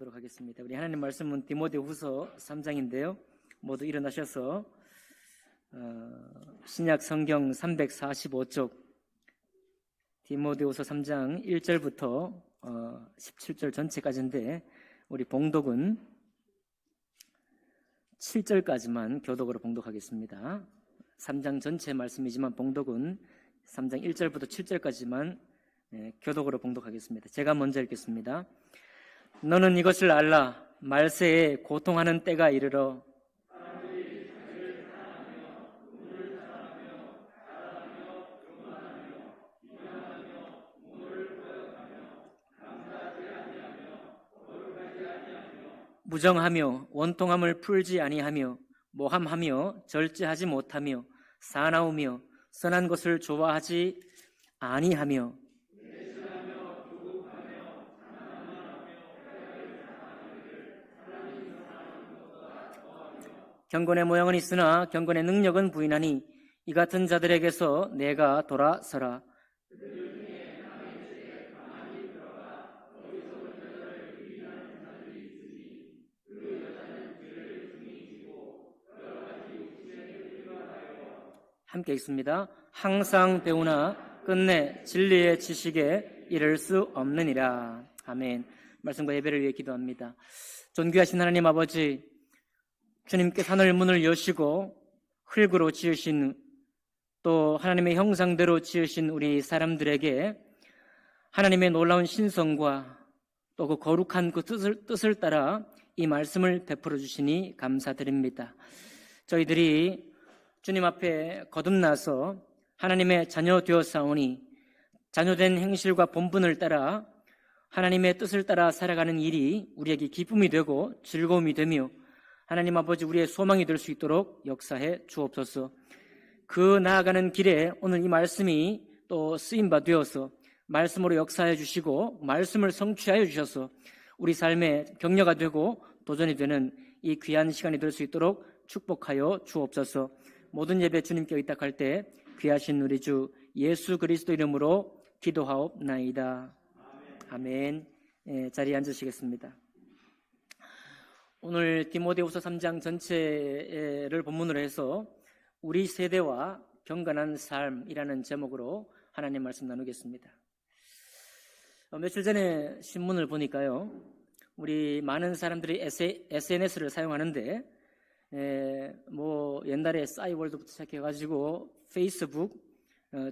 보도록 하겠습니다. 우리 하나님 말씀은 디모데후서 3장인데요. 모두 일어나셔서 신약 성경 345쪽 디모데후서 3장 1절부터 17절 전체까지인데 우리 봉독은 7절까지만 교독으로 봉독하겠습니다. 3장 전체 말씀이지만 봉독은 3장 1절부터 7절까지만 교독으로 봉독하겠습니다. 제가 먼저 읽겠습니다. 너는 이것을 알라. 말세에 고통하는 때가 이르러 무정하며 원통함을 풀지 아니하며 모함하며 절제하지 못하며 사나우며 선한 것을 좋아하지 아니하며 경건의 모양은 있으나 경건의 능력은 부인하니 이 같은 자들에게서 내가 돌아서라. 함께 읽습니다. 항상 배우나 끝내 진리의 지식에 이를 수 없느니라. 아멘. 말씀과 예배를 위해 기도합니다. 존귀하신 하나님 아버지, 주님께 하늘 문을 여시고 흙으로 지으신 또 하나님의 형상대로 지으신 우리 사람들에게 하나님의 놀라운 신성과 또 그 거룩한 그 뜻을 따라 이 말씀을 베풀어 주시니 감사드립니다. 저희들이 주님 앞에 거듭나서 하나님의 자녀 되었사오니 자녀된 행실과 본분을 따라 하나님의 뜻을 따라 살아가는 일이 우리에게 기쁨이 되고 즐거움이 되며 하나님 아버지 우리의 소망이 될 수 있도록 역사해 주옵소서. 그 나아가는 길에 오늘 이 말씀이 또 쓰임바 되어서 말씀으로 역사해 주시고 말씀을 성취하여 주셔서 우리 삶의 격려가 되고 도전이 되는 이 귀한 시간이 될 수 있도록 축복하여 주옵소서. 모든 예배 주님께 의탁할 때 귀하신 우리 주 예수 그리스도 이름으로 기도하옵나이다. 아멘. 자리에 앉으시겠습니다. 오늘 디모데후서 3장 전체를 본문으로 해서 우리 세대와 경건한 삶이라는 제목으로 하나님 말씀 나누겠습니다. 며칠 전에 신문을 보니까요, 우리 많은 사람들이 SNS를 사용하는데 옛날에 싸이월드부터 시작해가지고 페이스북,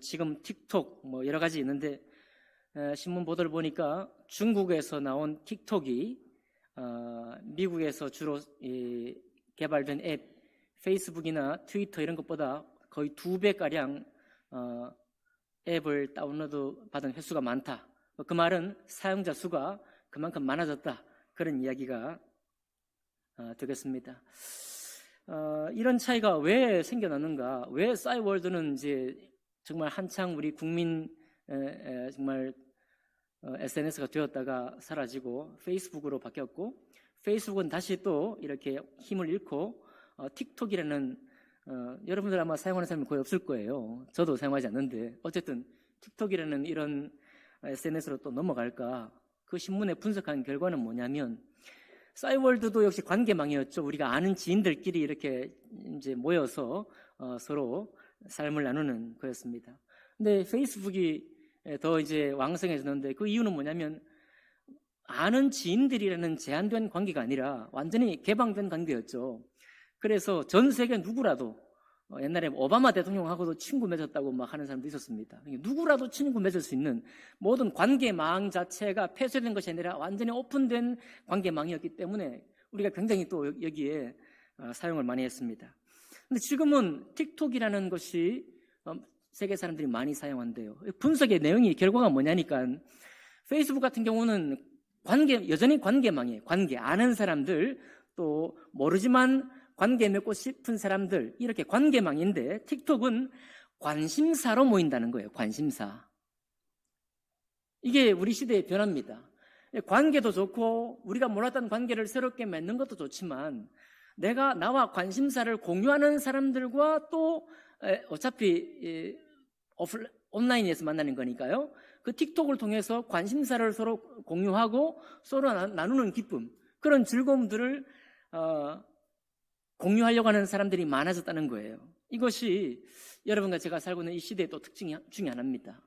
지금 틱톡 여러 가지 있는데 신문 보도를 보니까 중국에서 나온 틱톡이 미국에서 주로 개발된 앱 페이스북이나 트위터 이런 것보다 거의 2배가량 앱을 다운로드 받은 횟수가 많다. 그 말은 사용자 수가 그만큼 많아졌다. 그런 이야기가 되겠습니다. 이런 차이가 왜 생겨났는가? 왜 싸이월드는 이제 정말 한창 우리 국민 정말 SNS가 되었다가 사라지고 페이스북으로 바뀌었고 페이스북은 다시 또 이렇게 힘을 잃고 틱톡이라는 여러분들 아마 사용하는 사람이 거의 없을 거예요. 저도 사용하지 않는데 어쨌든 틱톡이라는 이런 SNS로 또 넘어갈까? 그 신문에 분석한 결과는 뭐냐면 싸이월드도 역시 관계망이었죠. 우리가 아는 지인들끼리 이렇게 이제 모여서 서로 삶을 나누는 거였습니다. 근데 페이스북이 더 이제 왕성해졌는데 그 이유는 뭐냐면 아는 지인들이라는 제한된 관계가 아니라 완전히 개방된 관계였죠. 그래서 전 세계 누구라도 옛날에 오바마 대통령하고도 친구 맺었다고 막 하는 사람도 있었습니다. 누구라도 친구 맺을 수 있는 모든 관계망 자체가 폐쇄된 것이 아니라 완전히 오픈된 관계망이었기 때문에 우리가 굉장히 또 여기에 사용을 많이 했습니다. 근데 지금은 틱톡이라는 것이 세계 사람들이 많이 사용한대요. 분석의 내용이 결과가 뭐냐니까 페이스북 같은 경우는 여전히 관계망이에요. 관계, 아는 사람들 또 모르지만 관계 맺고 싶은 사람들 이렇게 관계망인데 틱톡은 관심사로 모인다는 거예요. 관심사. 이게 우리 시대의 변화입니다. 관계도 좋고 우리가 몰랐던 관계를 새롭게 맺는 것도 좋지만 나와 관심사를 공유하는 사람들과 또 어차피 온라인에서 만나는 거니까요. 그 틱톡을 통해서 관심사를 서로 공유하고 서로 나누는 기쁨. 그런 즐거움들을 공유하려고 하는 사람들이 많아졌다는 거예요. 이것이 여러분과 제가 살고 있는 이 시대의 또 특징 중에 하나입니다.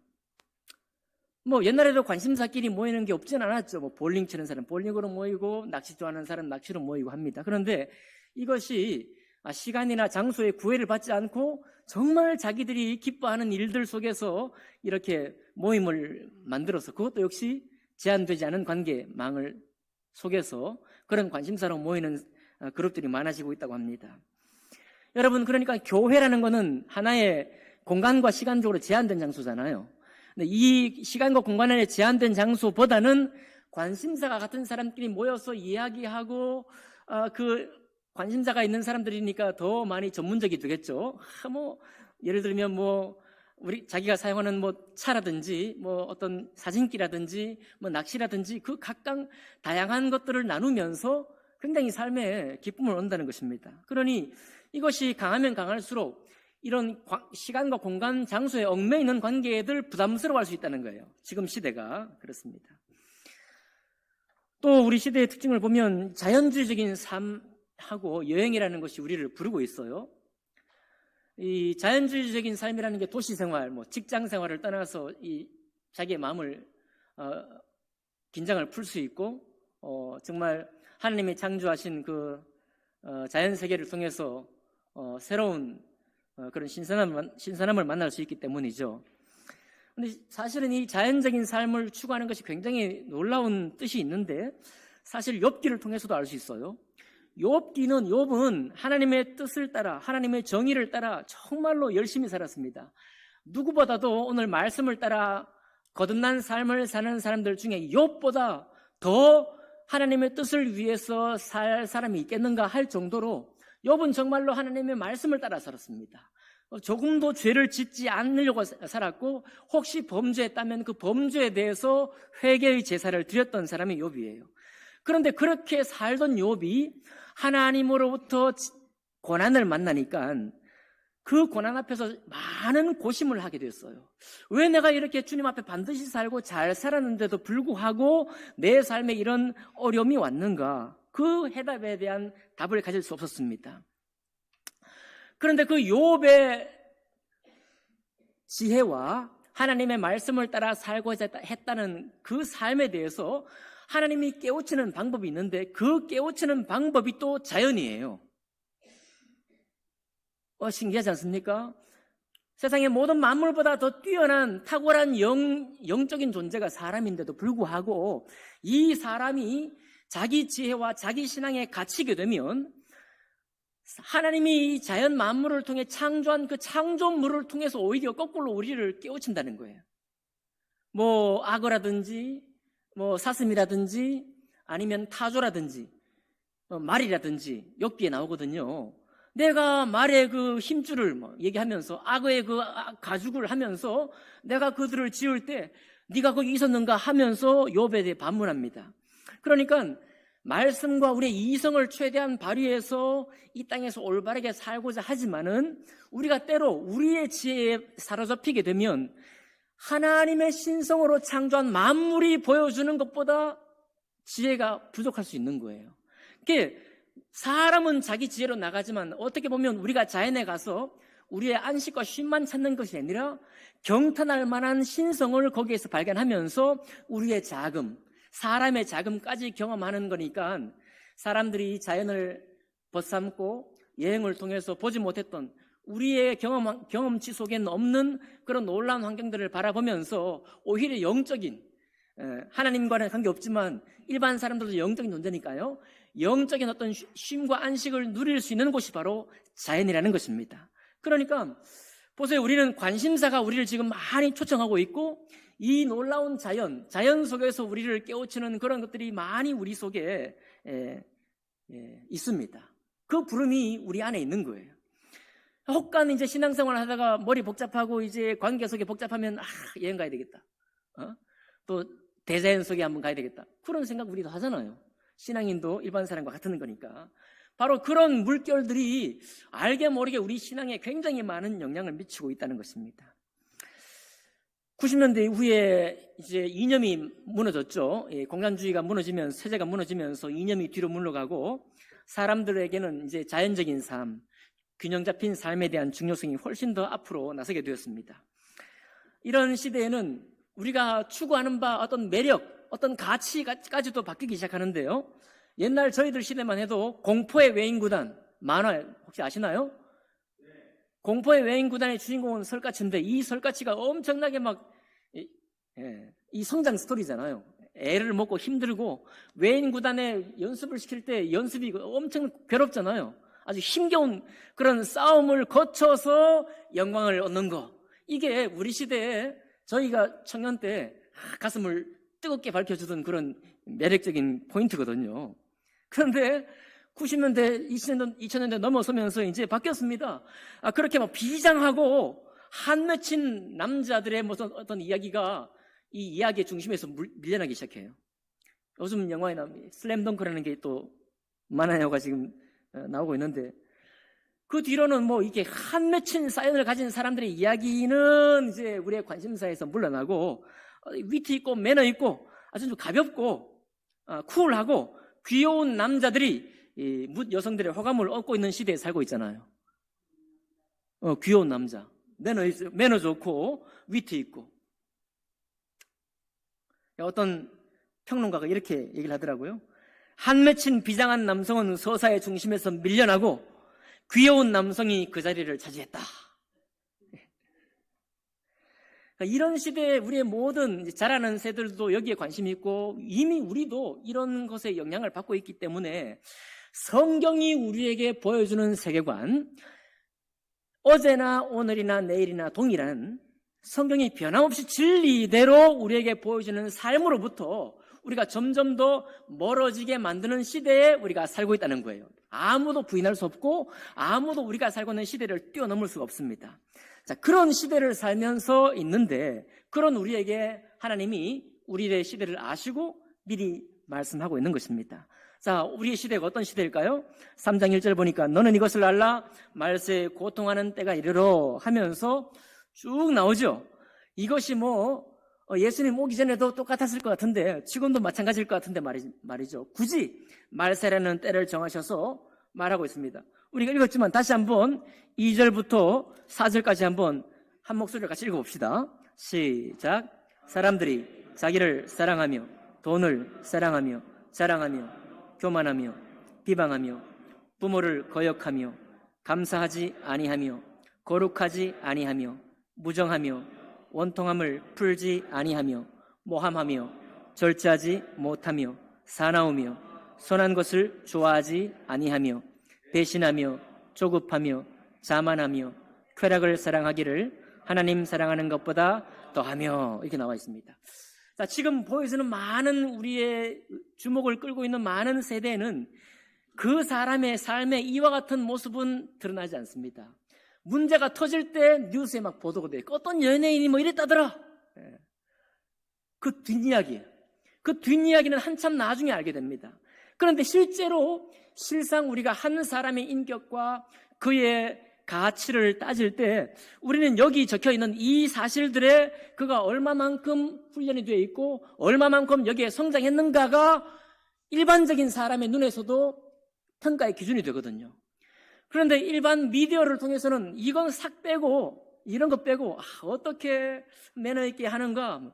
뭐 옛날에도 관심사끼리 모이는 게 없진 않았죠. 뭐 볼링 치는 사람 볼링으로 모이고 낚시 좋아하는 사람 낚시로 모이고 합니다. 그런데 이것이 시간이나 장소에 구애를 받지 않고 정말 자기들이 기뻐하는 일들 속에서 이렇게 모임을 만들어서, 그것도 역시 제한되지 않은 관계망을 속에서 그런 관심사로 모이는 그룹들이 많아지고 있다고 합니다. 여러분, 그러니까 교회라는 것은 하나의 공간과 시간적으로 제한된 장소잖아요. 근데 이 시간과 공간 안에 제한된 장소보다는 관심사가 같은 사람끼리 모여서 이야기하고 그 관심사가 있는 사람들이니까 더 많이 전문적이 되겠죠. 예를 들면 우리 자기가 사용하는 차라든지 어떤 사진기라든지 낚시라든지 그 각각 다양한 것들을 나누면서 굉장히 삶에 기쁨을 얻는다는 것입니다. 그러니 이것이 강하면 강할수록 이런 시간과 공간, 장소에 얽매이는 관계들 부담스러워할 수 있다는 거예요. 지금 시대가 그렇습니다. 또 우리 시대의 특징을 보면 자연주의적인 삶하고 여행이라는 것이 우리를 부르고 있어요. 이 자연주의적인 삶이라는 게 도시생활, 직장 생활을 떠나서 이 자기의 마음을 긴장을 풀 수 있고 정말 하나님이 창조하신 그 자연 세계를 통해서 새로운 그런 신선함을 만날 수 있기 때문이죠. 근데 사실은 이 자연적인 삶을 추구하는 것이 굉장히 놀라운 뜻이 있는데 사실 욥기를 통해서도 알 수 있어요. 욥은 하나님의 뜻을 따라 하나님의 정의를 따라 정말로 열심히 살았습니다. 누구보다도 오늘 말씀을 따라 거듭난 삶을 사는 사람들 중에 욥보다 더 하나님의 뜻을 위해서 살 사람이 있겠는가 할 정도로 욥은 정말로 하나님의 말씀을 따라 살았습니다. 조금도 죄를 짓지 않으려고 살았고 혹시 범죄했다면 그 범죄에 대해서 회개의 제사를 드렸던 사람이 욥이에요. 그런데 그렇게 살던 욥이 하나님으로부터 고난을 만나니까 그 고난 앞에서 많은 고심을 하게 됐어요. 왜 내가 이렇게 주님 앞에 반드시 살고 잘 살았는데도 불구하고 내 삶에 이런 어려움이 왔는가? 그 해답에 대한 답을 가질 수 없었습니다. 그런데 그 욥의 지혜와 하나님의 말씀을 따라 살고자 했다는 그 삶에 대해서 하나님이 깨우치는 방법이 있는데 그 깨우치는 방법이 또 자연이에요. 신기하지 않습니까? 세상의 모든 만물보다 더 뛰어난 탁월한 영적인 존재가 사람인데도 불구하고 이 사람이 자기 지혜와 자기 신앙에 갇히게 되면 하나님이 자연 만물을 통해 창조한 그 창조물을 통해서 오히려 거꾸로 우리를 깨우친다는 거예요. 악어라든지 사슴이라든지 아니면 타조라든지 말이라든지 욥기에 나오거든요. 내가 말의 그 힘줄을 얘기하면서 악어의 그 가죽을 하면서 내가 그들을 지을 때 네가 거기 있었는가 하면서 욥에 대해 반문합니다. 그러니까 말씀과 우리의 이성을 최대한 발휘해서 이 땅에서 올바르게 살고자 하지만은 우리가 때로 우리의 지혜에 사로잡히게 되면 하나님의 신성으로 창조한 만물이 보여주는 것보다 지혜가 부족할 수 있는 거예요. 그게 사람은 자기 지혜로 나가지만 어떻게 보면 우리가 자연에 가서 우리의 안식과 쉼만 찾는 것이 아니라 경탄할 만한 신성을 거기에서 발견하면서 우리의 자금, 사람의 자금까지 경험하는 거니까 사람들이 자연을 벗삼고 여행을 통해서 보지 못했던 우리의 경험치 속에는 없는 그런 놀라운 환경들을 바라보면서 오히려 영적인, 하나님과는 관계없지만 일반 사람들도 영적인 존재니까요, 영적인 어떤 쉼과 안식을 누릴 수 있는 곳이 바로 자연이라는 것입니다. 그러니까 보세요, 우리는 관심사가 우리를 지금 많이 초청하고 있고 이 놀라운 자연 속에서 우리를 깨우치는 그런 것들이 많이 우리 속에 있습니다. 그 부름이 우리 안에 있는 거예요. 혹간 이제 신앙생활 하다가 머리 복잡하고 이제 관계 속에 복잡하면 여행 가야 되겠다. 또 대자연 속에 한번 가야 되겠다. 그런 생각 우리도 하잖아요. 신앙인도 일반 사람과 같은 거니까. 바로 그런 물결들이 알게 모르게 우리 신앙에 굉장히 많은 영향을 미치고 있다는 것입니다. 90년대 이후에 이제 이념이 무너졌죠. 공산주의가 무너지면서, 체제가 무너지면서 이념이 뒤로 물러가고 사람들에게는 이제 자연적인 삶, 균형 잡힌 삶에 대한 중요성이 훨씬 더 앞으로 나서게 되었습니다. 이런 시대에는 우리가 추구하는 바 어떤 매력, 어떤 가치까지도 바뀌기 시작하는데요. 옛날 저희들 시대만 해도 공포의 외인구단, 만화 혹시 아시나요? 공포의 외인구단의 주인공은 설가치인데 이 설가치가 엄청나게 이 성장 스토리잖아요. 애를 먹고 힘들고 외인구단에 연습을 시킬 때 연습이 엄청 괴롭잖아요. 아주 힘겨운 그런 싸움을 거쳐서 영광을 얻는 거. 이게 우리 시대에 저희가 청년 때 가슴을 뜨겁게 밝혀주던 그런 매력적인 포인트거든요. 그런데 90년대, 2000년대 넘어서면서 이제 바뀌었습니다. 그렇게 비장하고 한 맺힌 남자들의 무슨 어떤 이야기가 이 이야기의 중심에서 밀려나기 시작해요. 요즘 영화에 나오는 슬램덩크라는 게 또 만화 영화가 지금 나오고 있는데 그 뒤로는 이게 한 맺힌 사연을 가진 사람들의 이야기는 이제 우리의 관심사에서 물러나고 위트 있고 매너 있고 아주 좀 가볍고 쿨하고 귀여운 남자들이 이 여성들의 호감을 얻고 있는 시대에 살고 있잖아요. 귀여운 남자, 매너 좋고 위트 있고. 어떤 평론가가 이렇게 얘기를 하더라고요. 한 맺힌 비장한 남성은 서사의 중심에서 밀려나고 귀여운 남성이 그 자리를 차지했다. 이런 시대에 우리의 모든 자라는 세들도 여기에 관심이 있고 이미 우리도 이런 것에 영향을 받고 있기 때문에 성경이 우리에게 보여주는 세계관, 어제나 오늘이나 내일이나 동일한 성경이 변함없이 진리대로 우리에게 보여주는 삶으로부터 우리가 점점 더 멀어지게 만드는 시대에 우리가 살고 있다는 거예요. 아무도 부인할 수 없고 아무도 우리가 살고 있는 시대를 뛰어넘을 수가 없습니다. 자, 그런 시대를 살면서 있는데 그런 우리에게 하나님이 우리의 시대를 아시고 미리 말씀하고 있는 것입니다. 자, 우리의 시대가 어떤 시대일까요? 3장 1절 보니까 너는 이것을 알라 말세에 고통하는 때가 이르러 하면서 쭉 나오죠. 이것이 예수님 오기 전에도 똑같았을 것 같은데 지금도 마찬가지일 것 같은데 말이죠. 굳이 말세라는 때를 정하셔서 말하고 있습니다. 우리가 읽었지만 다시 한번 2절부터 4절까지 한번 한 목소리로 같이 읽어봅시다. 시작. 사람들이 자기를 사랑하며 돈을 사랑하며 자랑하며 교만하며 비방하며 부모를 거역하며 감사하지 아니하며 거룩하지 아니하며 무정하며 원통함을 풀지 아니하며 모함하며 절제하지 못하며 사나우며 선한 것을 좋아하지 아니하며 배신하며 조급하며 자만하며 쾌락을 사랑하기를 하나님 사랑하는 것보다 더하며 이렇게 나와 있습니다. 자, 지금 보여주는 많은 우리의 주목을 끌고 있는 많은 세대는 그 사람의 삶의 이와 같은 모습은 드러나지 않습니다. 문제가 터질 때 뉴스에 보도가 돼요. 어떤 연예인이 이랬다더라. 그 뒷이야기예요. 그 뒷이야기는 한참 나중에 알게 됩니다. 그런데 실상 우리가 한 사람의 인격과 그의 가치를 따질 때 우리는 여기 적혀있는 이 사실들에 그가 얼마만큼 훈련이 되어 있고 얼마만큼 여기에 성장했는가가 일반적인 사람의 눈에서도 평가의 기준이 되거든요. 그런데 일반 미디어를 통해서는 이건 싹 빼고 이런 거 빼고 어떻게 매너 있게 하는가,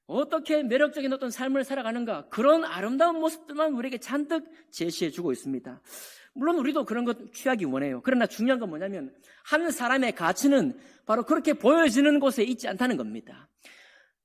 어떻게 매력적인 어떤 삶을 살아가는가, 그런 아름다운 모습들만 우리에게 잔뜩 제시해주고 있습니다. 물론 우리도 그런 것 취하기 원해요. 그러나 중요한 건 뭐냐면 한 사람의 가치는 바로 그렇게 보여지는 곳에 있지 않다는 겁니다.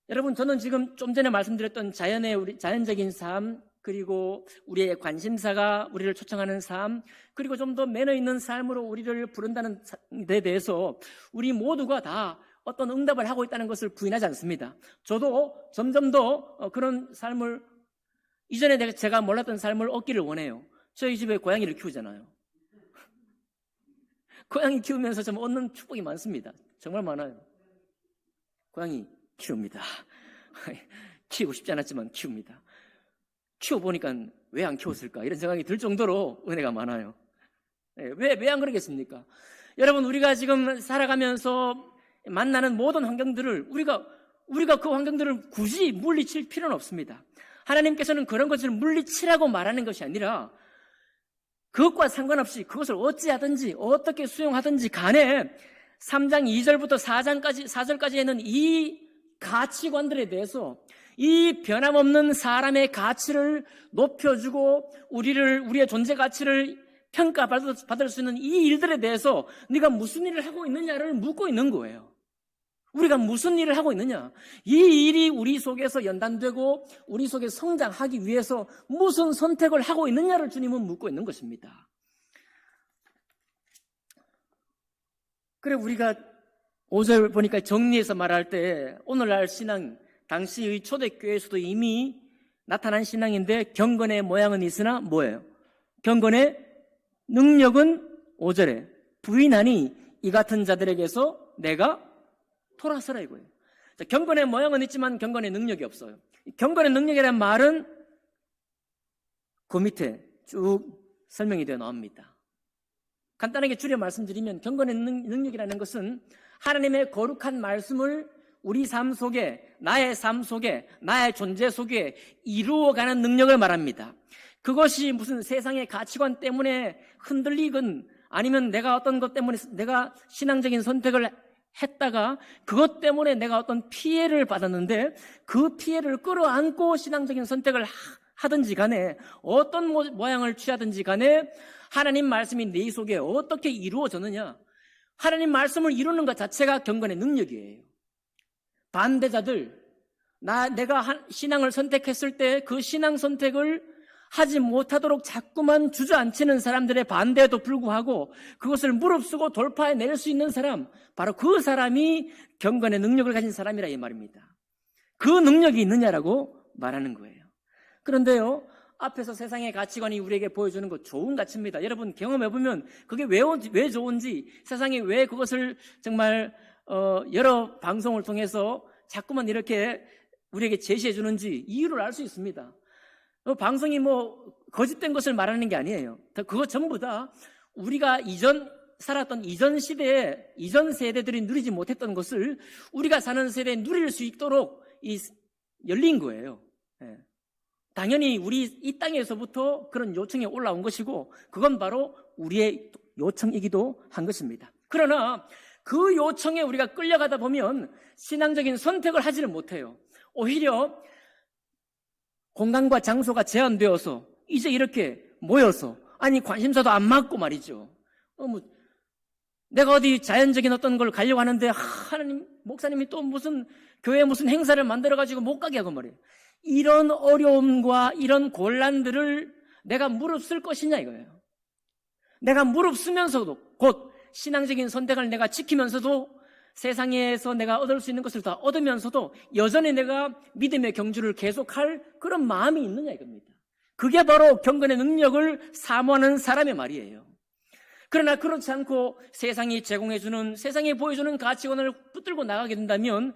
여러분, 저는 지금 좀 전에 말씀드렸던 자연적인 삶, 그리고 우리의 관심사가 우리를 초청하는 삶, 그리고 좀 더 매너 있는 삶으로 우리를 부른다는 데 대해서 우리 모두가 다 어떤 응답을 하고 있다는 것을 부인하지 않습니다. 저도 점점 더 그런 삶을, 이전에 제가 몰랐던 삶을 얻기를 원해요. 저희 집에 고양이를 키우잖아요. 고양이 키우면서 좀 얻는 축복이 많습니다. 정말 많아요. 고양이 키웁니다. 키우고 싶지 않았지만 키웁니다. 키워보니까 왜 안 키웠을까 이런 생각이 들 정도로 은혜가 많아요. 왜 안 그러겠습니까? 여러분, 우리가 지금 살아가면서 만나는 모든 환경들을 우리가 그 환경들을 굳이 물리칠 필요는 없습니다. 하나님께서는 그런 것을 물리치라고 말하는 것이 아니라 그것과 상관없이 그것을 어찌하든지 어떻게 수용하든지 간에 3장 2절부터 4절까지에는 이 가치관들에 대해서 이 변함없는 사람의 가치를 높여주고 우리의 존재 가치를 평가받을 수 있는 이 일들에 대해서 네가 무슨 일을 하고 있느냐를 묻고 있는 거예요. 우리가 무슨 일을 하고 있느냐, 이 일이 우리 속에서 연단되고 우리 속에 성장하기 위해서 무슨 선택을 하고 있느냐를 주님은 묻고 있는 것입니다. 그래, 우리가 5절 보니까 정리해서 말할 때 오늘날 신앙, 당시의 초대교회에서도 이미 나타난 신앙인데 경건의 모양은 있으나 뭐예요? 경건의 능력은 5절에 부인하니 이 같은 자들에게서 내가 돌아서라 이거예요. 자, 경건의 모양은 있지만 경건의 능력이 없어요. 경건의 능력이라는 말은 그 밑에 쭉 설명이 되어 나옵니다. 간단하게 줄여 말씀드리면 경건의 능력이라는 것은 하나님의 거룩한 말씀을 우리 삶 속에, 나의 삶 속에, 나의 존재 속에 이루어가는 능력을 말합니다. 그것이 무슨 세상의 가치관 때문에 흔들리건 아니면 내가 어떤 것 때문에 내가 신앙적인 선택을 했다가 그것 때문에 내가 어떤 피해를 받았는데 그 피해를 끌어안고 신앙적인 선택을 하든지 간에 어떤 모양을 취하든지 간에 하나님 말씀이 내 속에 어떻게 이루어졌느냐, 하나님 말씀을 이루는 것 자체가 경건의 능력이에요. 반대자들, 내가 신앙을 선택했을 때 그 신앙 선택을 하지 못하도록 자꾸만 주저앉히는 사람들의 반대에도 불구하고 그것을 무릅쓰고 돌파해낼 수 있는 사람, 바로 그 사람이 경건의 능력을 가진 사람이라 이 말입니다. 그 능력이 있느냐라고 말하는 거예요. 그런데요, 앞에서 세상의 가치관이 우리에게 보여주는 것 좋은 가치입니다. 여러분 경험해보면 그게 왜 좋은지, 세상이 왜 그것을 정말 여러 방송을 통해서 자꾸만 이렇게 우리에게 제시해 주는지 이유를 알 수 있습니다. 방송이 거짓된 것을 말하는 게 아니에요. 그거 전부 다 우리가 살았던 이전 시대에, 이전 세대들이 누리지 못했던 것을 우리가 사는 세대에 누릴 수 있도록 열린 거예요. 당연히 우리 이 땅에서부터 그런 요청이 올라온 것이고 그건 바로 우리의 요청이기도 한 것입니다. 그러나 그 요청에 우리가 끌려가다 보면 신앙적인 선택을 하지를 못해요. 오히려 공간과 장소가 제한되어서 이제 이렇게 모여서 관심사도 안 맞고 말이죠. 내가 어디 자연적인 어떤 걸 가려고 하는데 하나님 목사님이 또 무슨 교회 무슨 행사를 만들어가지고 못 가게 하고 말이에요. 이런 어려움과 이런 곤란들을 내가 무릅쓸 것이냐 이거예요. 내가 무릅쓰면서도 곧 신앙적인 선택을 내가 지키면서도 세상에서 내가 얻을 수 있는 것을 다 얻으면서도 여전히 내가 믿음의 경주를 계속할 그런 마음이 있느냐 이겁니다. 그게 바로 경건의 능력을 사모하는 사람의 말이에요. 그러나 그렇지 않고 세상이 제공해주는, 세상이 보여주는 가치관을 붙들고 나가게 된다면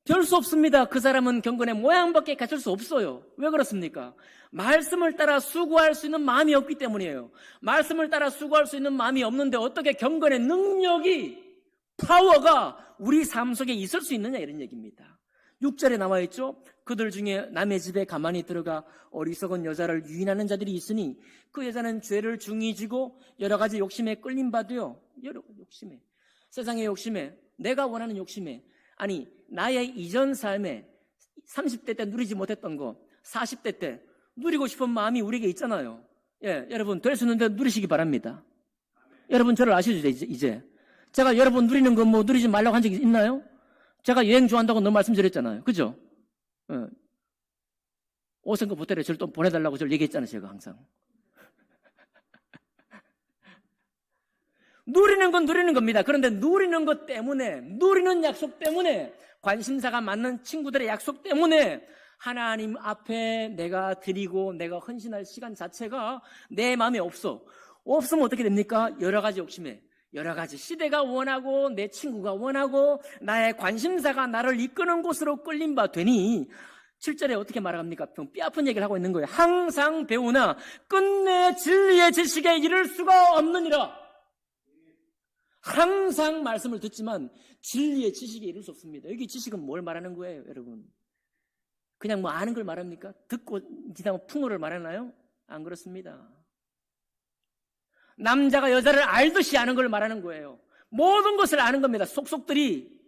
별 수 없습니다. 그 사람은 경건의 모양밖에 갖출 수 없어요. 왜 그렇습니까? 말씀을 따라 수고할 수 있는 마음이 없기 때문이에요. 말씀을 따라 수고할 수 있는 마음이 없는데 어떻게 경건의 능력이, 파워가 우리 삶 속에 있을 수 있느냐 이런 얘기입니다. 6절에 나와 있죠. 그들 중에 남의 집에 가만히 들어가 어리석은 여자를 유인하는 자들이 있으니 그 여자는 죄를 중히 지고 여러 가지 욕심에 끌림 받으요. 여러 욕심에, 세상의 욕심에, 내가 원하는 욕심에, 나의 이전 삶에 30대 때 누리지 못했던 거 40대 때 누리고 싶은 마음이 우리에게 있잖아요. 여러분 될 수 있는데 누리시기 바랍니다. 여러분 저를 아시죠 이제? 제가 여러분 누리는 거 누리지 말라고 한 적이 있나요? 제가 여행 좋아한다고 너무 말씀드렸잖아요. 그죠? 5성급 호텔에 저를 또 보내달라고 저를 얘기했잖아요. 제가 항상. 누리는 건 누리는 겁니다. 그런데 누리는 것 때문에, 누리는 약속 때문에, 관심사가 맞는 친구들의 약속 때문에 하나님 앞에 내가 드리고 내가 헌신할 시간 자체가 내 마음에 없으면 어떻게 됩니까? 여러 가지 욕심에, 여러 가지 시대가 원하고 내 친구가 원하고 나의 관심사가 나를 이끄는 곳으로 끌림 바 되니 7절에 어떻게 말합니까? 뼈아픈 얘기를 하고 있는 거예요. 항상 배우나 끝내 진리의 지식에 이를 수가 없느니라. 항상 말씀을 듣지만 진리의 지식에 이를 수 없습니다. 여기 지식은 뭘 말하는 거예요, 여러분? 그냥 뭐 아는 걸 말합니까? 듣고 지나면 풍어를 말하나요? 안 그렇습니다. 남자가 여자를 알듯이 아는 걸 말하는 거예요. 모든 것을 아는 겁니다. 속속들이.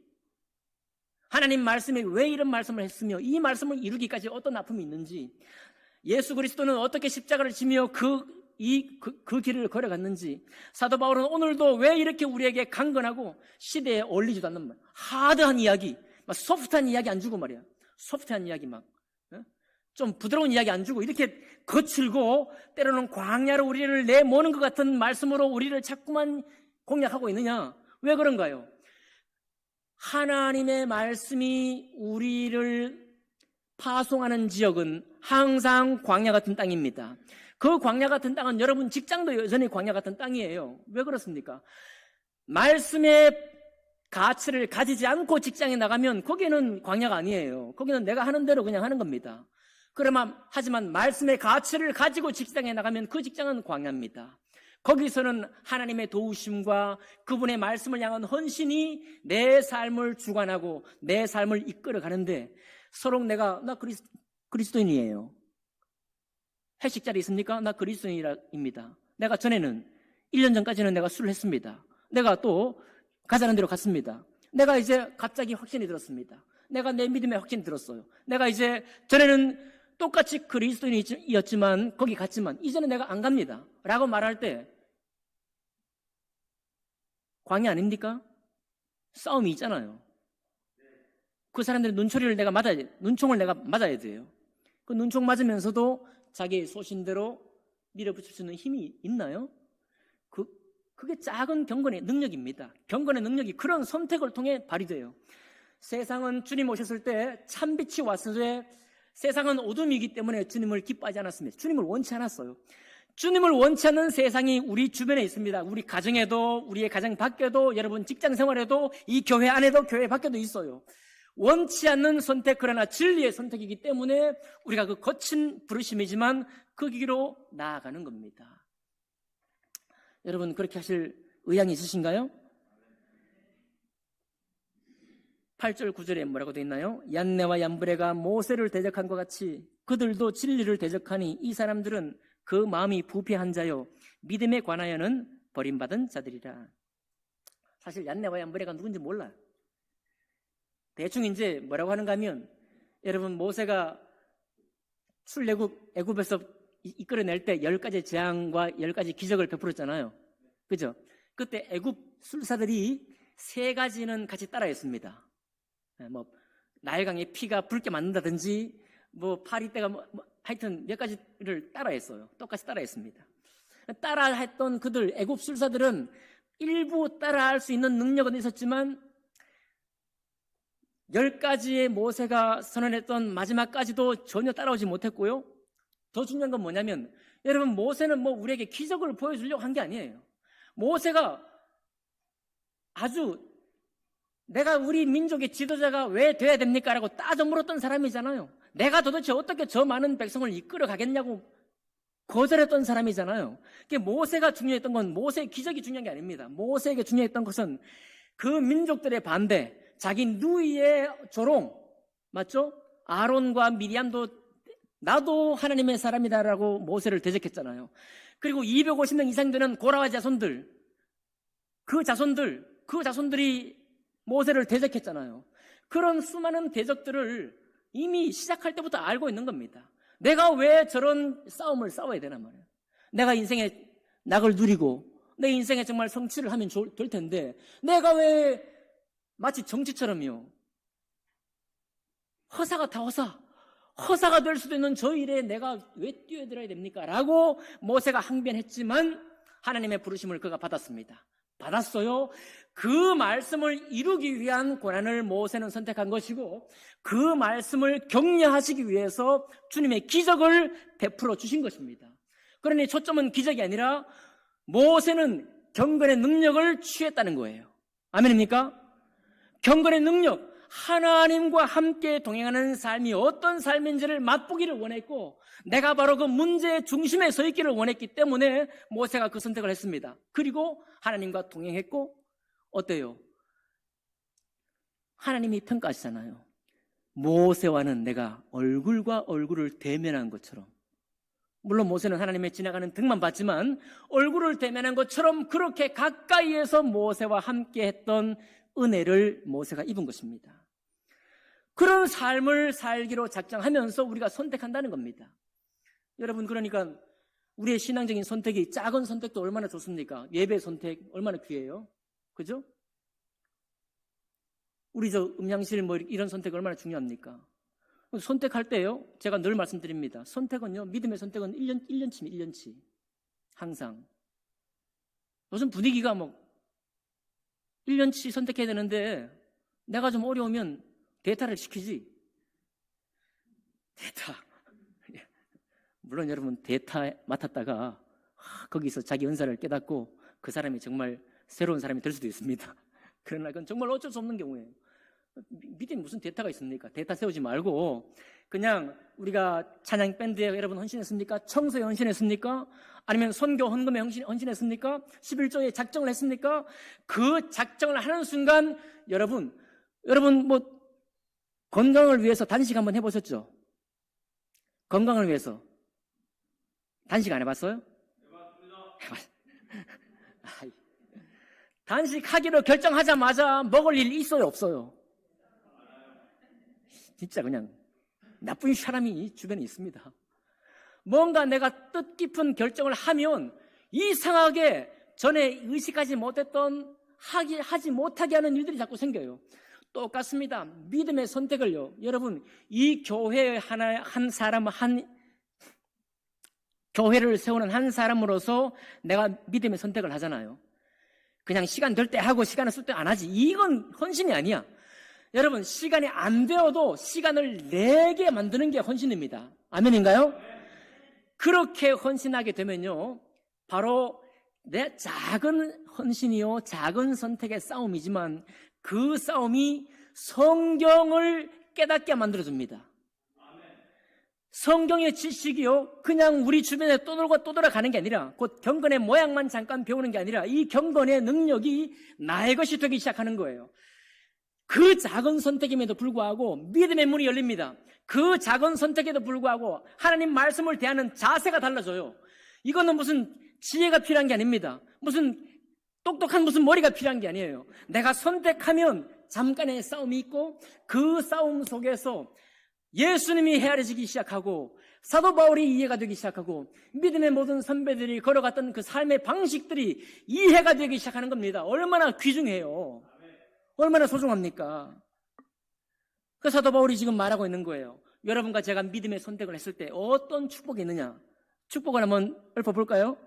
하나님 말씀에 왜 이런 말씀을 했으며 이 말씀을 이루기까지 어떤 아픔이 있는지, 예수 그리스도는 어떻게 십자가를 지며 그 길을 걸어갔는지, 사도 바울은 오늘도 왜 이렇게 우리에게 강건하고 시대에 어울리지도 않는 말, 하드한 이야기, 막 소프트한 이야기 안 주고 말이야. 소프트한 이야기 막 좀 부드러운 이야기 안 주고 이렇게 거칠고 때로는 광야로 우리를 내모는 것 같은 말씀으로 우리를 자꾸만 공략하고 있느냐? 왜 그런가요? 하나님의 말씀이 우리를 파송하는 지역은 항상 광야 같은 땅입니다. 그 광야 같은 땅은 여러분 직장도 여전히 광야 같은 땅이에요. 왜 그렇습니까? 말씀의 가치를 가지지 않고 직장에 나가면 거기는 광야가 아니에요. 거기는 내가 하는 대로 그냥 하는 겁니다. 하지만 말씀의 가치를 가지고 직장에 나가면 그 직장은 광야입니다. 거기서는 하나님의 도우심과 그분의 말씀을 향한 헌신이 내 삶을 주관하고 내 삶을 이끌어 가는데, 서로 나 그리스도인이에요. 회식 자리 있습니까? 나 그리스도인입니다. 내가 전에는 1년 전까지는 내가 술을 했습니다. 내가 또 가자는 대로 갔습니다. 내가 이제 갑자기 확신이 들었습니다. 내가 내 믿음에 확신이 들었어요. 내가 이제 전에는 똑같이 그리스도인이었지만 거기 갔지만 이제는 내가 안 갑니다 라고 말할 때 광야 아닙니까? 싸움이 있잖아요. 그 사람들의 눈총을 내가 맞아야 돼요. 그 눈총 맞으면서도 자기의 소신대로 밀어붙일 수 있는 힘이 있나요? 그게 작은 경건의 능력입니다. 경건의 능력이 그런 선택을 통해 발휘돼요. 세상은 주님 오셨을 때 참빛이 왔을 때 세상은 어둠이기 때문에 주님을 기뻐하지 않았습니다. 주님을 원치 않았어요. 주님을 원치 않는 세상이 우리 주변에 있습니다. 우리 가정에도, 우리의 가정 밖에도, 여러분 직장 생활에도, 이 교회 안에도, 교회 밖에도 있어요. 원치 않는 선택, 그러나 진리의 선택이기 때문에 우리가 그 거친 부르심이지만 그 길로 나아가는 겁니다. 여러분 그렇게 하실 의향이 있으신가요? 8절 9절에 뭐라고 되어 있나요? 얀네와 얀브레가 모세를 대적한 것 같이 그들도 진리를 대적하니 이 사람들은 그 마음이 부패한 자요 믿음에 관하여는 버림받은 자들이라. 사실 얀네와 얀브레가 누군지 몰라요. 대충 이제 뭐라고 하는가 하면, 여러분 모세가 출애굽 애굽에서 이끌어낼 때 10가지 재앙과 10가지 기적을 베풀었잖아요. 그죠? 그때 애굽 술사들이 3가지는 같이 따라했습니다. 뭐 나일강에 피가 붉게 맞는다든지 뭐 파리떼가 하여튼 몇 가지를 따라했어요. 똑같이 따라했습니다. 따라했던 그들 애굽 술사들은 일부 따라할 수 있는 능력은 있었지만 10가지의 모세가 선언했던 마지막까지도 전혀 따라오지 못했고요. 더 중요한 건 뭐냐면, 여러분 모세는 뭐 우리에게 기적을 보여주려고 한 게 아니에요. 모세가 아주 내가 우리 민족의 지도자가 왜 돼야 됩니까? 라고 따져 물었던 사람이잖아요. 내가 도대체 어떻게 저 많은 백성을 이끌어 가겠냐고 거절했던 사람이잖아요. 모세가 중요했던 건 모세의 기적이 중요한 게 아닙니다. 모세에게 중요했던 것은 그 민족들의 반대, 자기 누이의 조롱, 맞죠? 아론과 미리암도 나도 하나님의 사람이다라고 모세를 대적했잖아요. 그리고 250명 이상 되는 고라와 자손들, 그 자손들이 모세를 대적했잖아요. 그런 수많은 대적들을 이미 시작할 때부터 알고 있는 겁니다. 내가 왜 저런 싸움을 싸워야 되나 말이에요. 내가 인생의 낙을 누리고 내 인생에 정말 성취를 하면 될 텐데 내가 왜 마치 정치처럼요, 허사가 다 허사가 될 수도 있는 저 일에 내가 왜 뛰어들어야 됩니까? 라고 모세가 항변했지만 하나님의 부르심을 그가 받았어요. 그 말씀을 이루기 위한 고난을 모세는 선택한 것이고 그 말씀을 격려하시기 위해서 주님의 기적을 베풀어 주신 것입니다. 그러니 초점은 기적이 아니라 모세는 경건의 능력을 취했다는 거예요. 아멘입니까? 경건의 능력, 하나님과 함께 동행하는 삶이 어떤 삶인지를 맛보기를 원했고 내가 바로 그 문제의 중심에 서 있기를 원했기 때문에 모세가 그 선택을 했습니다. 그리고 하나님과 동행했고 어때요? 하나님이 평가하시잖아요. 모세와는 내가 얼굴과 얼굴을 대면한 것처럼, 물론 모세는 하나님의 지나가는 등만 봤지만 얼굴을 대면한 것처럼 그렇게 가까이에서 모세와 함께 했던 은혜를 모세가 입은 것입니다. 그런 삶을 살기로 작정하면서 우리가 선택한다는 겁니다. 여러분, 그러니까 우리의 신앙적인 선택이, 작은 선택도 얼마나 좋습니까? 예배 선택 얼마나 귀해요? 그죠? 우리 음향실 이런 선택 얼마나 중요합니까? 선택할 때요, 제가 늘 말씀드립니다. 선택은요, 믿음의 선택은 1년치입니다. 1년치. 항상. 요즘 분위기가 1년치 선택해야 되는데, 내가 좀 어려우면 대타를 시키지. 대타. 물론 여러분, 대타 맡았다가 거기서 자기 은사를 깨닫고 그 사람이 정말 새로운 사람이 될 수도 있습니다. 그러나 그건 정말 어쩔 수 없는 경우예요. 믿음에 무슨 대타가 있습니까? 대타 세우지 말고 그냥 우리가 찬양 밴드에 여러분 헌신했습니까? 청소에 헌신했습니까? 아니면 선교 헌금에 헌신했습니까? 11조에 작정을 했습니까? 그 작정을 하는 순간 여러분 건강을 위해서 단식 한번 해보셨죠? 건강을 위해서 단식 안 해봤어요? 단식하기로 결정하자마자 먹을 일 있어요, 없어요? 진짜 그냥 나쁜 사람이 주변에 있습니다. 뭔가 내가 뜻깊은 결정을 하면 이상하게 전에 의식하지 못했던, 하지 못하게 하는 일들이 자꾸 생겨요. 똑같습니다. 믿음의 선택을요, 여러분, 이 교회의 한 사람, 교회를 세우는 한 사람으로서 내가 믿음의 선택을 하잖아요. 그냥 시간 될 때 하고 시간을 쓸 때 안 하지. 이건 헌신이 아니야. 여러분, 시간이 안 되어도 시간을 내게 만드는 게 헌신입니다. 아멘인가요? 그렇게 헌신하게 되면요, 바로 내 작은 헌신이요, 작은 선택의 싸움이지만 그 싸움이 성경을 깨닫게 만들어줍니다. 성경의 지식이요, 그냥 우리 주변에 떠돌아가는 게 아니라, 곧 경건의 모양만 잠깐 배우는 게 아니라 이 경건의 능력이 나의 것이 되기 시작하는 거예요. 그 작은 선택임에도 불구하고 믿음의 문이 열립니다. 그 작은 선택에도 불구하고 하나님 말씀을 대하는 자세가 달라져요. 이거는 무슨 지혜가 필요한 게 아닙니다. 무슨 똑똑한 무슨 머리가 필요한 게 아니에요. 내가 선택하면 잠깐의 싸움이 있고 그 싸움 속에서 예수님이 헤아려지기 시작하고 사도 바울이 이해가 되기 시작하고 믿음의 모든 선배들이 걸어갔던 그 삶의 방식들이 이해가 되기 시작하는 겁니다. 얼마나 귀중해요. 얼마나 소중합니까? 그 사도 바울이 지금 말하고 있는 거예요. 여러분과 제가 믿음의 선택을 했을 때 어떤 축복이 있느냐? 축복을 한번 읊어볼까요?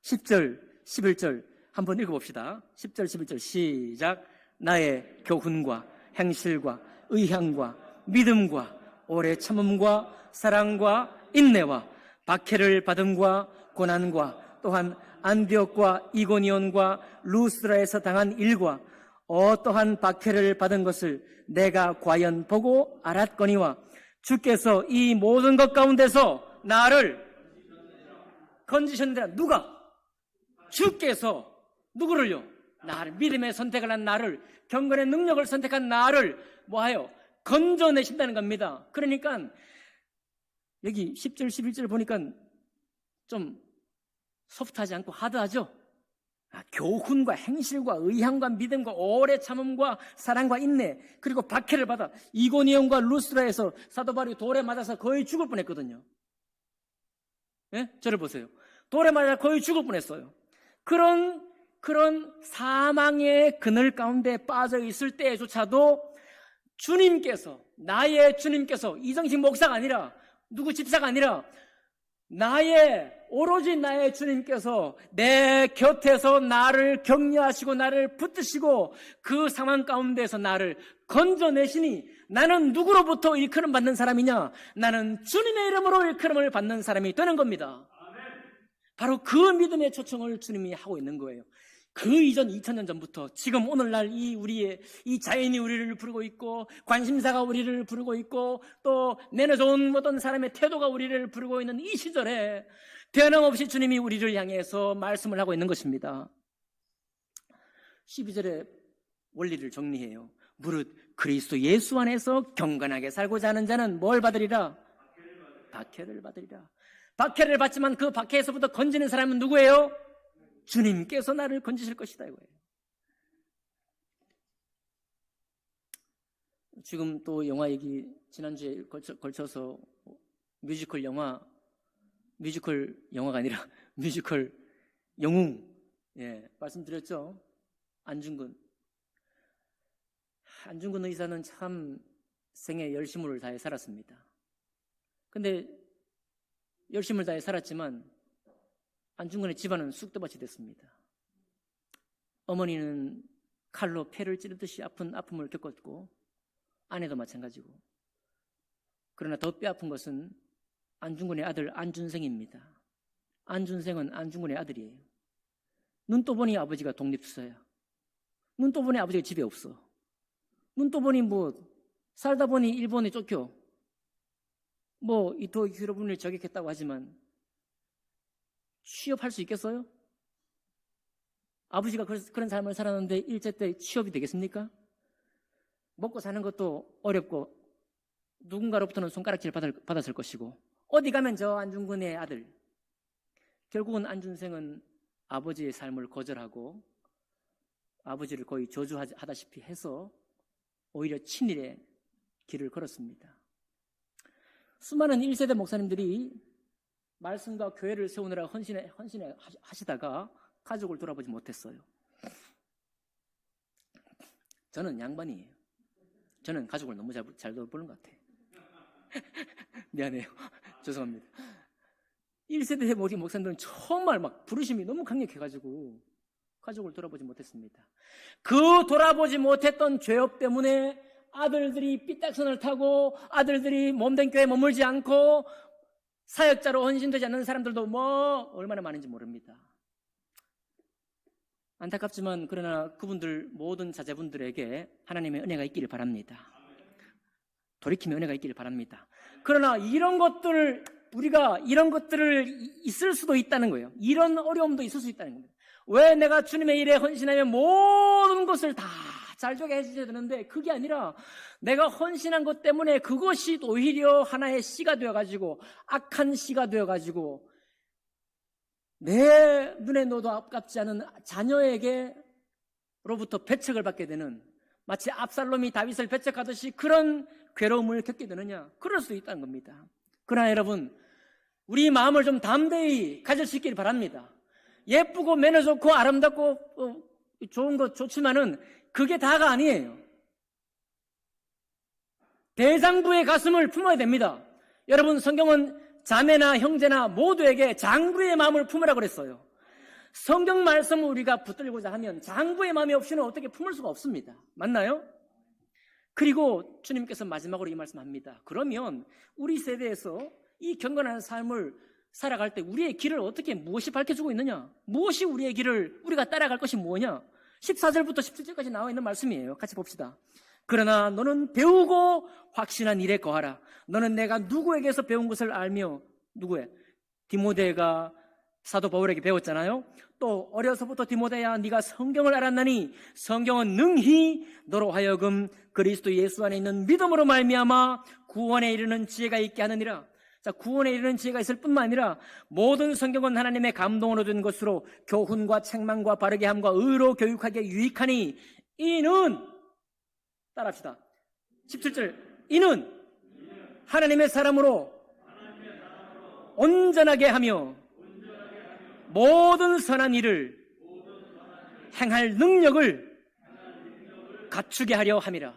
10절, 11절 한번 읽어봅시다. 10절, 11절 시작. 나의 교훈과 행실과 의향과 믿음과 오래 참음과 사랑과 인내와 박해를 받음과 고난과 또한 안디옥과 이고니온과 루스드라에서 당한 일과 어떠한 박해를 받은 것을 내가 과연 보고 알았거니와 주께서 이 모든 것 가운데서 나를 건지셨느니라. 누가? 주께서 누구를요? 나를, 믿음의 선택을 한 나를, 경건의 능력을 선택한 나를 뭐하여? 건져내신다는 겁니다. 그러니까 여기 10절 11절 보니까 좀 소프트하지 않고 하드하죠? 교훈과 행실과 의향과 믿음과 오래 참음과 사랑과 인내, 그리고 박해를 받아 이고니온과 루스드라에서 사도 바울이 돌에 맞아서 거의 죽을 뻔했거든요. 예? 저를 보세요. 돌에 맞아 거의 죽을 뻔했어요. 그런 사망의 그늘 가운데 빠져 있을 때조차도 주님께서, 나의 주님께서, 이정식 목사가 아니라 누구 집사가 아니라 오로지 나의 주님께서 내 곁에서 나를 격려하시고 나를 붙드시고 그 상황 가운데서 나를 건져내시니 나는 누구로부터 일컬음 받는 사람이냐? 나는 주님의 이름으로 일컬음을 받는 사람이 되는 겁니다. 바로 그 믿음의 초청을 주님이 하고 있는 거예요. 그 이전 2000년 전부터 지금 오늘날 우리의 자연이 우리를 부르고 있고 관심사가 우리를 부르고 있고 또 내내좋은 어떤 사람의 태도가 우리를 부르고 있는 이 시절에 변함없이 주님이 우리를 향해서 말씀을 하고 있는 것입니다. 12절의 원리를 정리해요. 무릇 그리스도 예수 안에서 경건하게 살고자 하는 자는 뭘 받으리라? 박해를 받으리라. 박해를 받지만 그 박해에서부터 건지는 사람은 누구예요? 주님께서 나를 건지실 것이다 이거예요. 지금 또 영화 얘기 지난주에 걸쳐서 뮤지컬 영화가 아니라 뮤지컬 영웅, 말씀드렸죠. 안중근 의사는 참 생에 열심을 다해 살았습니다. 근데 열심을 다해 살았지만 안중근의 집안은 쑥대밭이 됐습니다. 어머니는 칼로 폐를 찌르듯이 아픔을 겪었고, 아내도 마찬가지고. 그러나 더 뼈아픈 것은 안중근의 아들 안준생입니다. 안준생은 안중근의 아들이에요. 눈 떠보니 아버지가 독립투사야. 눈 떠보니 아버지가 집에 없어. 눈 떠보니 살다 보니 일본에 쫓겨. 이토 히로부미를 저격했다고 하지만 취업할 수 있겠어요? 아버지가 그런 삶을 살았는데 일제 때 취업이 되겠습니까? 먹고 사는 것도 어렵고 누군가로부터는 손가락질 받았을 것이고, 어디 가면 저 안중근의 아들. 결국은 안준생은 아버지의 삶을 거절하고 아버지를 거의 저주하다시피 해서 오히려 친일의 길을 걸었습니다. 수많은 1세대 목사님들이 말씀과 교회를 세우느라 헌신해 하시다가 가족을 돌아보지 못했어요. 저는 양반이에요. 저는 가족을 너무 잘 돌보는 것 같아요. 미안해요. 죄송합니다. 1세대 우리 목사님들은 정말 부르심이 너무 강력해가지고 가족을 돌아보지 못했습니다. 그 돌아보지 못했던 죄업 때문에 아들들이 삐딱선을 타고 아들들이 몸된 교회에 머물지 않고 사역자로 헌신되지 않는 사람들도 얼마나 많은지 모릅니다. 안타깝지만 그러나 그분들 모든 자제분들에게 하나님의 은혜가 있기를 바랍니다. 돌이킴의 은혜가 있기를 바랍니다. 그러나 이런 것들을 있을 수도 있다는 거예요. 이런 어려움도 있을 수 있다는 겁니다. 왜 내가 주님의 일에 헌신하면 모든 것을 다 잘 되게 해주셔야 되는데, 그게 아니라 내가 헌신한 것 때문에 그것이 오히려 하나의 씨가 되어가지고, 악한 씨가 되어가지고 내 눈에 넣어도 아깝지 않은 자녀에게로부터 배척을 받게 되는, 마치 압살롬이 다윗을 배척하듯이 그런 괴로움을 겪게 되느냐? 그럴 수 있다는 겁니다. 그러나 여러분, 우리 마음을 좀 담대히 가질 수 있기를 바랍니다. 예쁘고 매너 좋고 아름답고 좋은 것 좋지만은 그게 다가 아니에요. 대장부의 가슴을 품어야 됩니다. 여러분, 성경은 자매나 형제나 모두에게 장부의 마음을 품으라고 그랬어요. 성경 말씀을 우리가 붙들고자 하면 장부의 마음이 없이는 어떻게 품을 수가 없습니다. 맞나요? 그리고 주님께서 마지막으로 이 말씀합니다. 그러면 우리 세대에서 이 경건한 삶을 살아갈 때 우리의 길을 무엇이 밝혀주고 있느냐? 무엇이 우리의 길을 우리가 따라갈 것이 뭐냐? 14절부터 17절까지 나와 있는 말씀이에요. 같이 봅시다. 그러나 너는 배우고 확신한 일에 거하라. 너는 내가 누구에게서 배운 것을 알며, 누구의? 디모데가 사도 바울에게 배웠잖아요. 또 어려서부터 디모데야, 네가 성경을 알았나니 성경은 능히 너로 하여금 그리스도 예수 안에 있는 믿음으로 말미암아 구원에 이르는 지혜가 있게 하느니라. 자, 구원에 이르는 지혜가 있을 뿐만 아니라 모든 성경은 하나님의 감동으로 된 것으로 교훈과 책망과 바르게 함과 의로 교육하기에 유익하니 이는, 따라합시다. 17절, 이는 하나님의 사람으로 온전하게 하며 모든 선한 일을 행할 능력을 갖추게 하려 함이라.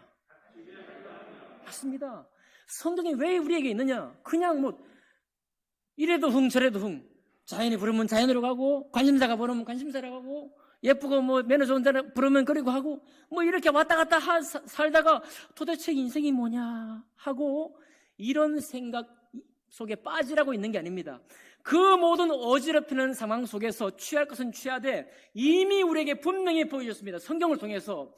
맞습니다. 성경이 왜 우리에게 있느냐? 그냥 이래도 흥 저래도 흥, 자연이 부르면 자연으로 가고, 관심사가 부르면 관심사로 가고, 예쁘고 매너 좋은 사람 부르면 그리고 하고, 이렇게 왔다 갔다 살다가 도대체 인생이 뭐냐 하고, 이런 생각 속에 빠지라고 있는 게 아닙니다. 그 모든 어지럽히는 상황 속에서 취할 것은 취하되 이미 우리에게 분명히 보여줬습니다. 성경을 통해서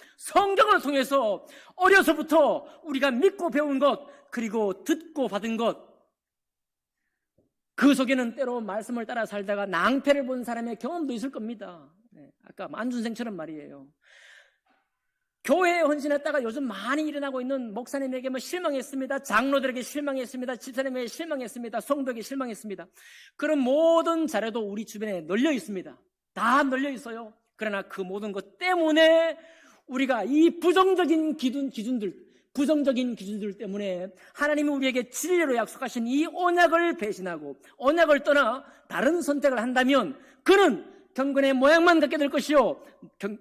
어려서부터 우리가 믿고 배운 것, 그리고 듣고 받은 것, 그 속에는 때로 말씀을 따라 살다가 낭패를 본 사람의 경험도 있을 겁니다. 아까 안준생처럼 말이에요. 교회에 헌신했다가 요즘 많이 일어나고 있는 목사님에게 실망했습니다. 장로들에게 실망했습니다. 집사님에게 실망했습니다. 성도에게 실망했습니다. 그런 모든 자료도 우리 주변에 널려 있습니다. 다 널려 있어요. 그러나 그 모든 것 때문에 우리가 이 부정적인 기준들 때문에 하나님이 우리에게 진리로 약속하신 이 언약을 배신하고 언약을 떠나 다른 선택을 한다면 그는 경건의 모양만 갖게 될 것이요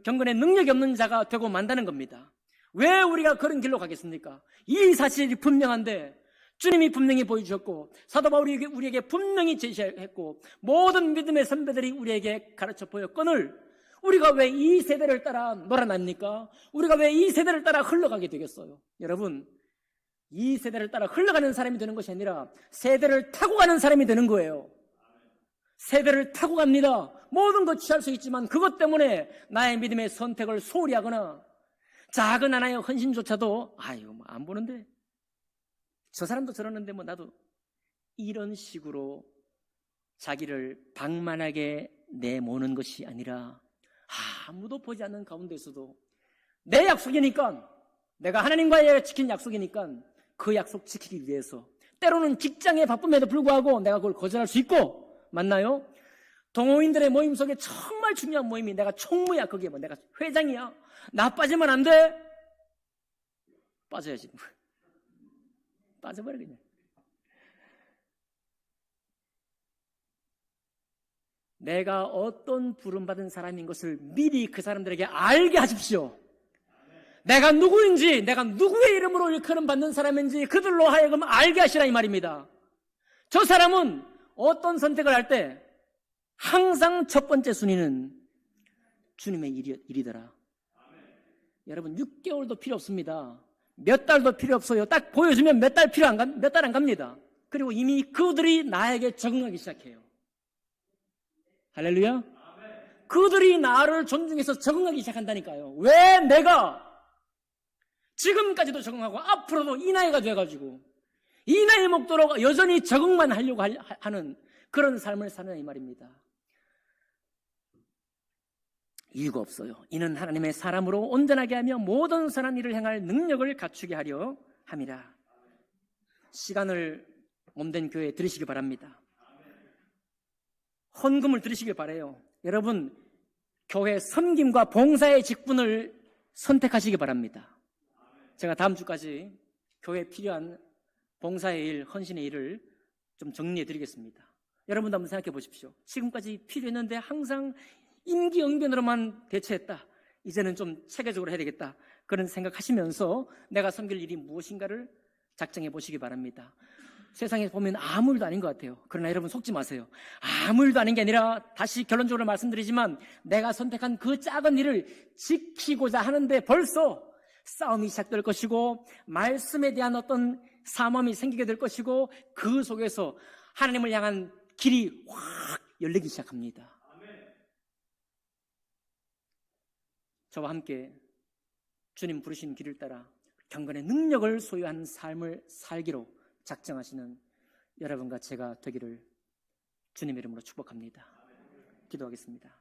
경건의 능력이 없는 자가 되고 만다는 겁니다. 왜 우리가 그런 길로 가겠습니까? 이 사실이 분명한데 주님이 분명히 보여주셨고 사도 바울이 우리에게 분명히 제시했고 모든 믿음의 선배들이 우리에게 가르쳐 보였거늘 우리가 왜 이 세대를 따라 놀아납니까? 우리가 왜 이 세대를 따라 흘러가게 되겠어요? 여러분, 이 세대를 따라 흘러가는 사람이 되는 것이 아니라 세대를 타고 가는 사람이 되는 거예요. 세대를 타고 갑니다. 모든 것 취할 수 있지만 그것 때문에 나의 믿음의 선택을 소홀히 하거나 작은 하나의 헌신조차도 안 보는데 저 사람도 저러는데 나도 이런 식으로 자기를 방만하게 내모는 것이 아니라 아무도 보지 않는 가운데서도 내 약속이니까 내가 하나님과의 지킨 약속이니까 그 약속 지키기 위해서 때로는 직장에 바쁨에도 불구하고 내가 그걸 거절할 수 있고 맞나요? 동호인들의 모임 속에 정말 중요한 모임이 내가 총무야 거기에 내가 회장이야 나 빠지면 안 돼? 빠져야지 빠져버려 그냥 내가 어떤 부름받은 사람인 것을 미리 그 사람들에게 알게 하십시오. 내가 누구인지 내가 누구의 이름으로 일컬음 받는 사람인지 그들로 하여금 알게 하시라 이 말입니다. 저 사람은 어떤 선택을 할 때 항상 첫 번째 순위는 주님의 일이더라. 여러분 6개월도 필요 없습니다. 몇 달도 필요 없어요. 딱 보여주면 몇 달 안 갑니다. 그리고 이미 그들이 나에게 적응하기 시작해요. 할렐루야. 그들이 나를 존중해서 적응하기 시작한다니까요. 왜 내가 지금까지도 적응하고 앞으로도 이 나이가 돼가지고 이 나이 먹도록 여전히 적응만 하려고 하는 그런 삶을 사는 이 말입니다. 이유가 없어요. 이는 하나님의 사람으로 온전하게 하며 모든 선한 일을 행할 능력을 갖추게 하려 함이라. 시간을 몸된 교회에 들으시기 바랍니다. 헌금을 들으시길 바라요. 여러분 교회 섬김과 봉사의 직분을 선택하시기 바랍니다. 제가 다음 주까지 교회에 필요한 봉사의 일, 헌신의 일을 좀 정리해 드리겠습니다. 여러분도 한번 생각해 보십시오. 지금까지 필요했는데 항상 임기응변으로만 대처했다. 이제는 좀 체계적으로 해야 되겠다. 그런 생각하시면서 내가 섬길 일이 무엇인가를 작정해 보시기 바랍니다. 세상에 보면 아무 일도 아닌 것 같아요. 그러나 여러분 속지 마세요. 아무 일도 아닌 게 아니라 다시 결론적으로 말씀드리지만 내가 선택한 그 작은 일을 지키고자 하는데 벌써 싸움이 시작될 것이고 말씀에 대한 어떤 사모함이 생기게 될 것이고 그 속에서 하나님을 향한 길이 확 열리기 시작합니다. 저와 함께 주님 부르신 길을 따라 경건의 능력을 소유한 삶을 살기로 작정하시는 여러분과 제가 되기를 주님의 이름으로 축복합니다. 기도하겠습니다.